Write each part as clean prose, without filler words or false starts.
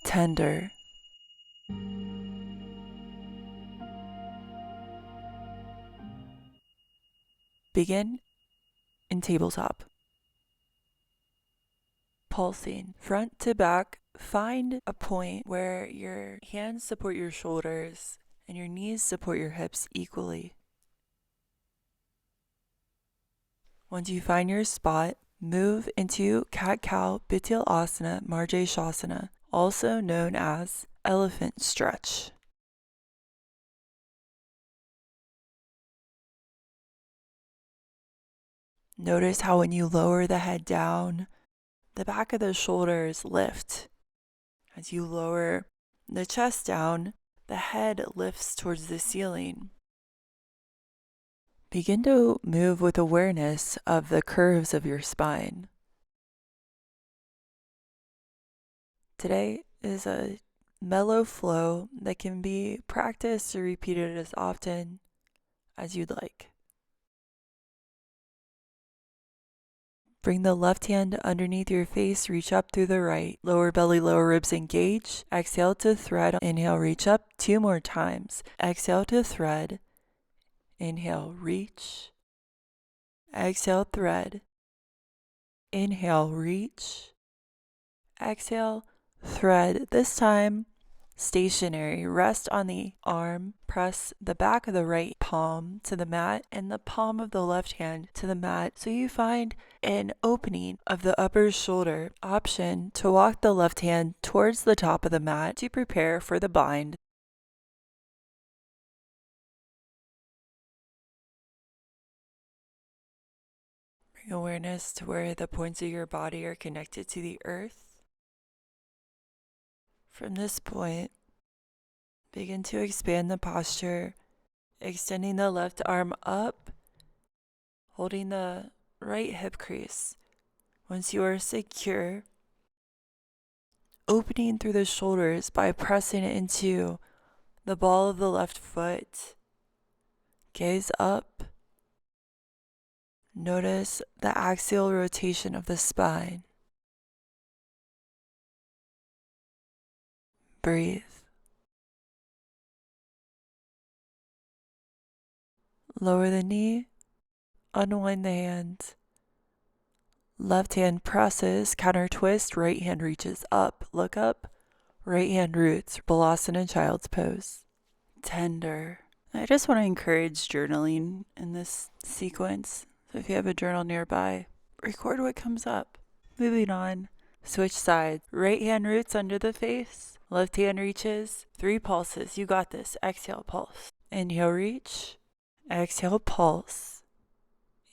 tender. Begin in tabletop. Pulsing front to back. Find a point where your hands support your shoulders and your knees support your hips equally. Once you find your spot, move into Cat-Cow Bithyasana Marjeshasana, also known as elephant stretch. Notice how when you lower the head down, the back of the shoulders lift. As you lower the chest down, the head lifts towards the ceiling. Begin to move with awareness of the curves of your spine. Today is a mellow flow that can be practiced or repeated as often as you'd like. Bring the left hand underneath your face, reach up through the right. Lower belly, lower ribs engage. Exhale to thread. Inhale, reach up 2 more times. Exhale to thread. Inhale, reach. Exhale, thread. Inhale, reach. Exhale, thread. This time, stationary. Rest on the arm. Press the back of the right palm to the mat and the palm of the left hand to the mat so you find an opening of the upper shoulder. Option to walk the left hand towards the top of the mat to prepare for the bind. Bring awareness to where the points of your body are connected to the earth. From this point, begin to expand the posture, extending the left arm up, holding the right hip crease. Once you are secure, opening through the shoulders by pressing into the ball of the left foot. Gaze up. Notice the axial rotation of the spine. Breathe. Lower the knee, unwind the hand. Left hand presses, counter twist, right hand reaches up, look up, right hand roots, Balasana Child's Pose. Tender. I just want to encourage journaling in this sequence. So if you have a journal nearby, record what comes up. Moving on. Switch sides. Right hand roots under the face. Left hand reaches. 3 pulses. You got this. Exhale, pulse. Inhale, reach. Exhale, pulse.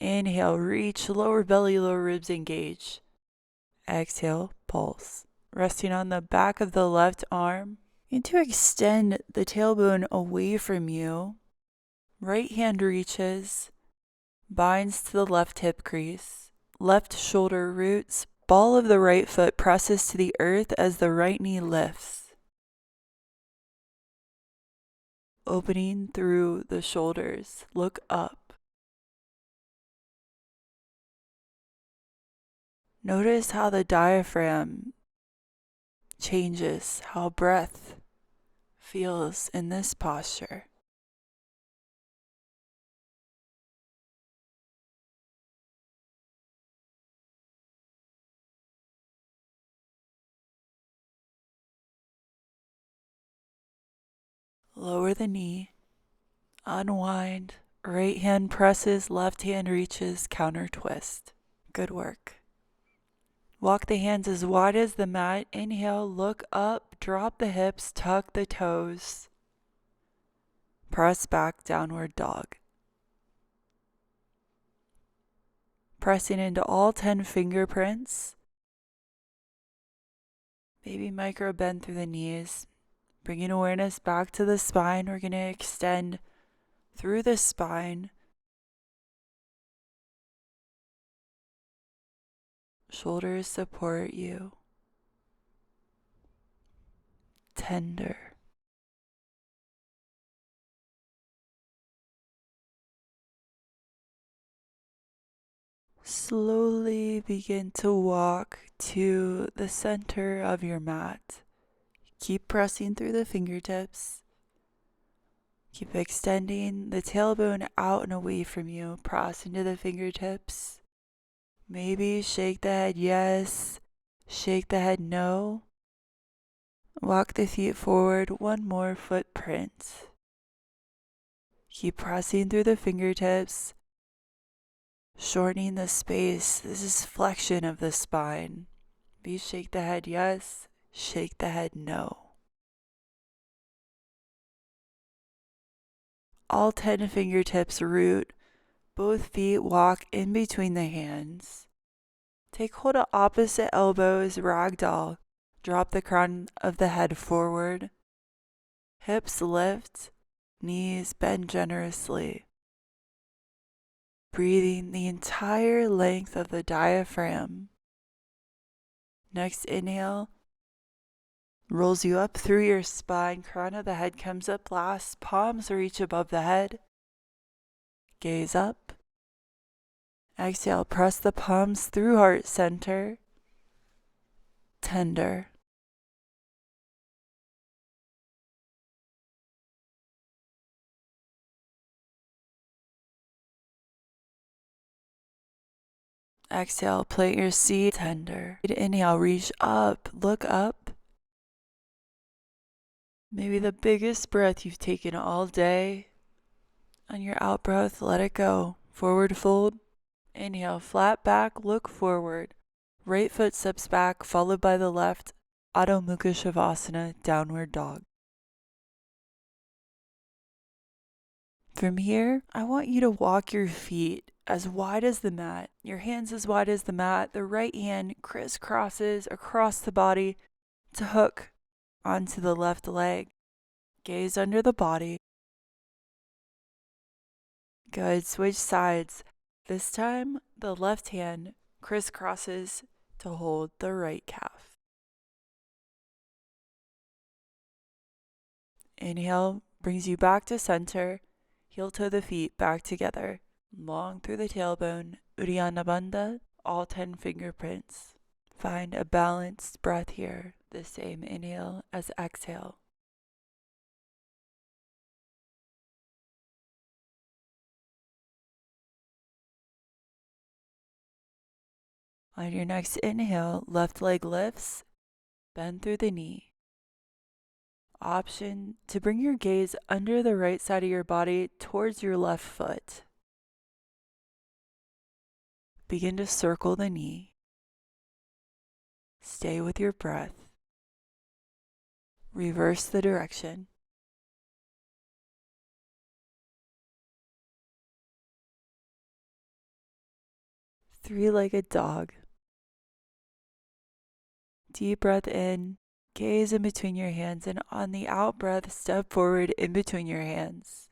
Inhale, reach. Lower belly, lower ribs engage. Exhale, pulse. Resting on the back of the left arm. And to extend the tailbone away from you. Right hand reaches. Binds to the left hip crease. Left shoulder roots. Ball of the right foot presses to the earth as the right knee lifts. Opening through the shoulders. Look up. Notice how the diaphragm changes, how breath feels in this posture. Lower the knee, unwind, right hand presses, left hand reaches, counter twist. Good work. Walk the hands as wide as the mat. Inhale, look up, drop the hips, tuck the toes. Press back, downward dog. Pressing into all 10 fingerprints. Baby micro bend through the knees. Bringing awareness back to the spine. We're going to extend through the spine. Shoulders support you. Tender. Slowly begin to walk to the center of your mat. You Keep pressing through the fingertips. Keep extending the tailbone out and away from you. Press into the fingertips. Maybe shake the head yes, shake the head no. Walk the feet forward, one more footprint. Keep pressing through the fingertips, shortening the space. This is flexion of the spine. Maybe shake the head yes, shake the head no. All 10 fingertips root. Both feet walk in between the hands. Take hold of opposite elbows, ragdoll. Drop the crown of the head forward. Hips lift, knees bend generously. Breathing the entire length of the diaphragm. Next inhale rolls you up through your spine. Crown of the head comes up last. Palms reach above the head. Gaze up. Exhale, press the palms through heart center. Tender. Exhale, plant your seat. Tender. Inhale, reach up, look up. Maybe the biggest breath you've taken all day. On your out breath, let it go. Forward fold. Inhale, flat back, look forward. Right foot steps back, followed by the left. Adho Mukha Shavasana, downward dog. From here, I want you to walk your feet as wide as the mat. Your hands as wide as the mat. The right hand crisscrosses across the body to hook onto the left leg. Gaze under the body. Good. Switch sides. This time, the left hand crisscrosses to hold the right calf. Inhale brings you back to center. Heel toe the feet back together. Long through the tailbone. Uddiyana Bandha. All 10 fingerprints. Find a balanced breath here. The same inhale as exhale. On your next inhale, left leg lifts. Bend through the knee. Option to bring your gaze under the right side of your body towards your left foot. Begin to circle the knee. Stay with your breath. Reverse the direction. Three-legged dog. Deep breath in. Gaze in between your hands, and on the out breath, step forward in between your hands.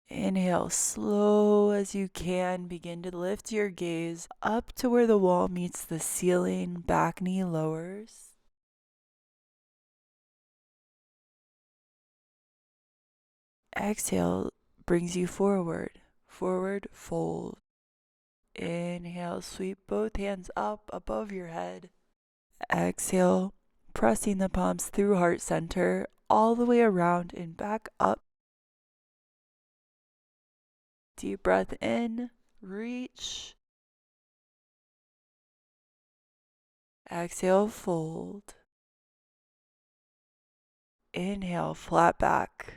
Inhale, slow as you can. Begin to lift your gaze up to where the wall meets the ceiling. Back knee lowers. Exhale brings you forward. Forward fold. Inhale, sweep both hands up above your head. Exhale, pressing the palms through heart center, all the way around and back up. Deep breath in, reach. Exhale, fold. Inhale, flat back.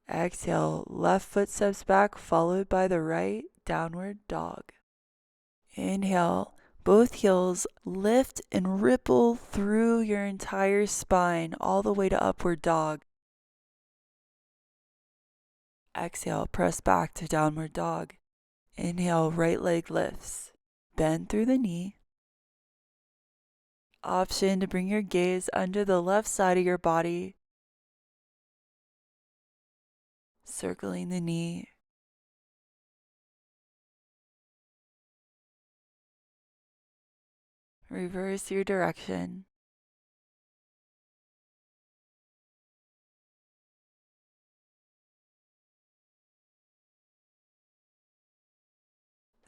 Exhale, left foot steps back, followed by the right, downward dog. Inhale, both heels lift and ripple through your entire spine, all the way to upward dog. Exhale, press back to downward dog. Inhale, right leg lifts. Bend through the knee. Option to bring your gaze under the left side of your body. Circling the knee. Reverse your direction.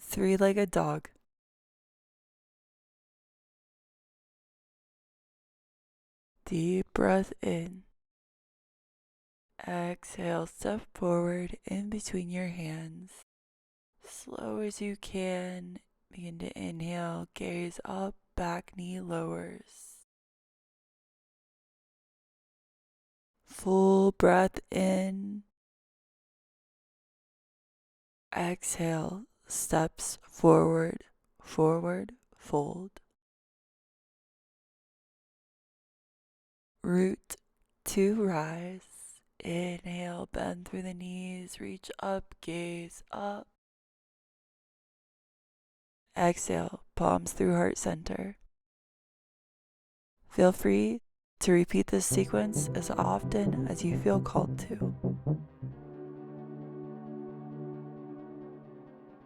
Three-legged dog. Deep breath in. Exhale, step forward in between your hands. Slow as you can, begin to inhale, gaze up, back knee lowers. Full breath in. Exhale, steps forward, forward, fold. Root to rise. Inhale, bend through the knees, reach up, gaze up. Exhale, palms through heart center. Feel free to repeat this sequence as often as you feel called to.